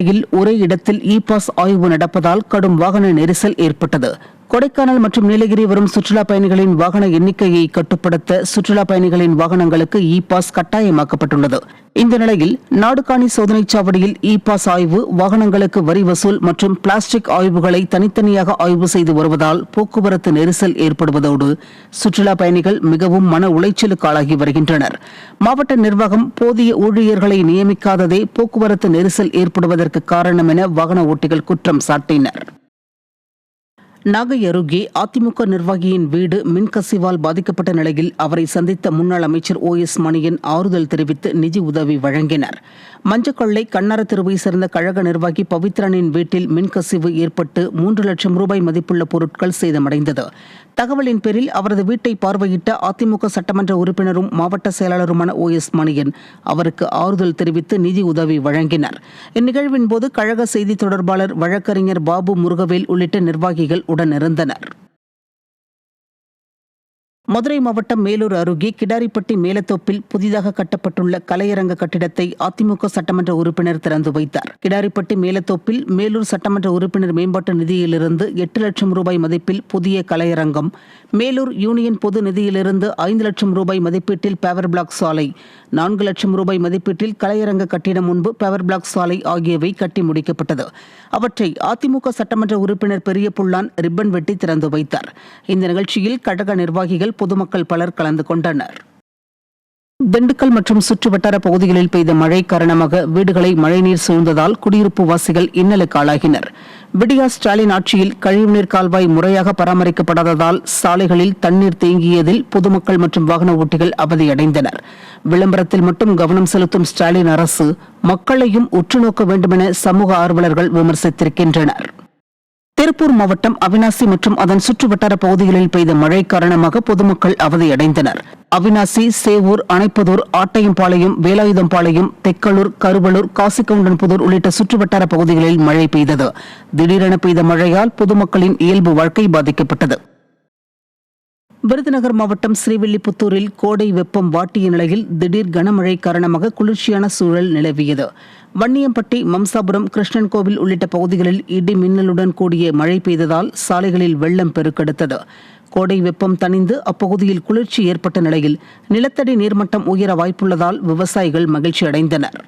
பகுதியில் ஒரே இடத்தில் இ பாஸ் ஆய்வு நடப்பதால் கடும் வாகன நெரிசல் ஏற்பட்டது. கொடைக்கானல் மற்றும் நீலகிரி வரும் சுற்றுலா பயணிகளின் வாகன எண்ணிக்கையை கட்டுப்படுத்த சுற்றுலா பயணிகளின் வாகனங்களுக்கு இ பாஸ் கட்டாயமாக்கப்பட்டுள்ளது. இந்த நிலையில் நாடுகாணி சோதனைச் சாவடியில் இ பாஸ் ஆய்வு, வாகனங்களுக்கு வரி வசூல் மற்றும் பிளாஸ்டிக் ஆய்வுகளை தனித்தனியாக ஆய்வு செய்து வருவதால் போக்குவரத்து நெரிசல் ஏற்படுவதோடு சுற்றுலா பயணிகள் மிகவும் மன உளைச்சலுக்கு ஆளாகி வருகின்றனர். மாவட்ட நிர்வாகம் போதிய ஊழியர்களை நியமிக்காததே போக்குவரத்து நெரிசல் ஏற்படுவதற்கு காரணம் என வாகன ஓட்டிகள் குற்றம் சாட்டினர். நாகை அருகே அதிமுக நிர்வாகியின் வீடு மின்கசிவால் பாதிக்கப்பட்ட நிலையில் அவரை சந்தித்த முன்னாள் அமைச்சர் OS மணியன் ஆறுதல் தெரிவித்து நிதி உதவி வழங்கினர். மஞ்சக்கொள்ளை கண்ணார தெருவை சேர்ந்த கழக நிர்வாகி பவித்ரனின் வீட்டில் மின்கசிவு ஏற்பட்டு 3 லட்சம் ரூபாய் மதிப்புள்ள பொருட்கள் சேதமடைந்தது. தகவலின் பேரில் அவரது வீட்டை பார்வையிட்ட அதிமுக சட்டமன்ற உறுப்பினரும் மாவட்ட செயலாளருமான OS மணியன் அவருக்கு ஆறுதல் தெரிவித்து நிதி உதவி வழங்கினர். இந்நிகழ்வின் போது கழக செய்தி தொடர்பாளர் வழக்கறிஞர் பாபு முருகவேல் உள்ளிட்ட நிர்வாகிகள் உடனிருந்தனர். மதுரை மாவட்டம் மேலூர் அருகே கிடாரிப்பட்டி மேலத்தோப்பில் புதிதாக கட்டப்பட்டுள்ள கலையரங்க கட்டிடத்தை அதிமுக சட்டமன்ற உறுப்பினர் திறந்து வைத்தார். கிடாரிப்பட்டி மேலத்தோப்பில் மேலூர் சட்டமன்ற உறுப்பினர் மேம்பாட்டு நிதியிலிருந்து 8 லட்சம் ரூபாய் மதிப்பில் புதிய கலையரங்கம், மேலூர் யூனியன் பொது நிதியிலிருந்து 5 லட்சம் ரூபாய் மதிப்பீட்டில் பவர் பிளாக் சாலை, 4 லட்சம் ரூபாய் மதிப்பீட்டில் கலையரங்க கட்டிடம் முன்பு பவர் பிளாக் சாலை ஆகியவை கட்டி முடிக்கப்பட்டது. அவற்றை அதிமுக சட்டமன்ற உறுப்பினர் பெரிய புல்லான் ரிப்பன் வெட்டி திறந்து வைத்தார். இந்த நிகழ்ச்சியில் கழக நிர்வாகிகள், பொதுமக்கள் பலர் கலந்து கொண்டனர். திண்டுக்கல் மற்றும் சுற்றுவட்டார பகுதிகளில் பெய்த மழை காரணமாக வீடுகளை மழைநீர் சூழ்ந்ததால் குடியிருப்பு வாசிகள் இன்னலுக்கு ஆளாகினர். விடியா ஸ்டாலின் ஆட்சியில் கழிவுநீர் கால்வாய் முறையாக பராமரிக்கப்படாததால் சாலைகளில் தண்ணீர் தேங்கியதில் பொதுமக்கள் மற்றும் வாகன ஓட்டிகள் அவதியடைந்தனர். விளம்பரத்தில் மட்டும் கவனம் செலுத்தும் ஸ்டாலின் அரசு மக்களையும் உற்றுநோக்க வேண்டுமென சமூக ஆர்வலர்கள் விமர்சித்திருக்கின்றனர். திருப்பூர் மாவட்டம் அவிநாசி மற்றும் அதன் சுற்றுவட்டார பகுதிகளில் பெய்த மழை காரணமாக பொதுமக்கள் அவதியடைந்தனர். அவிநாசி, சேவூர், அணைப்புதூர், ஆட்டையம்பாளையம், வேலாயுதம்பாளையம், தெக்களூர், கருவலூர், காசிக்கவுண்டன்புதூர் உள்ளிட்ட சுற்றுவட்டார பகுதிகளில் மழை பெய்தது. திடீரென பெய்த மழையால் பொதுமக்களின் இயல்பு வாழ்க்கை பாதிக்கப்பட்டது. விருதுநகர் மாவட்டம் ஸ்ரீவில்லிபுத்தூரில் கோடை வெப்பம் வாட்டிய நிலையில் திடீர் கனமழை காரணமாக குளிர்ச்சியான சூழல் நிலவியது. வன்னியம்பட்டி, மம்சாபுரம், கிருஷ்ணன் கோவில் உள்ளிட்ட பகுதிகளில் இடி மின்னலுடன் கூடிய மழை பெய்ததால் சாலைகளில் வெள்ளம் பெருக்கெடுத்தது. கோடை வெப்பம் தணிந்து அப்பகுதியில் குளிர்ச்சி ஏற்பட்ட நிலையில் நிலத்தடி நீர்மட்டம் உயர வாய்ப்புள்ளதால் விவசாயிகள் மகிழ்ச்சி அடைந்தனர்.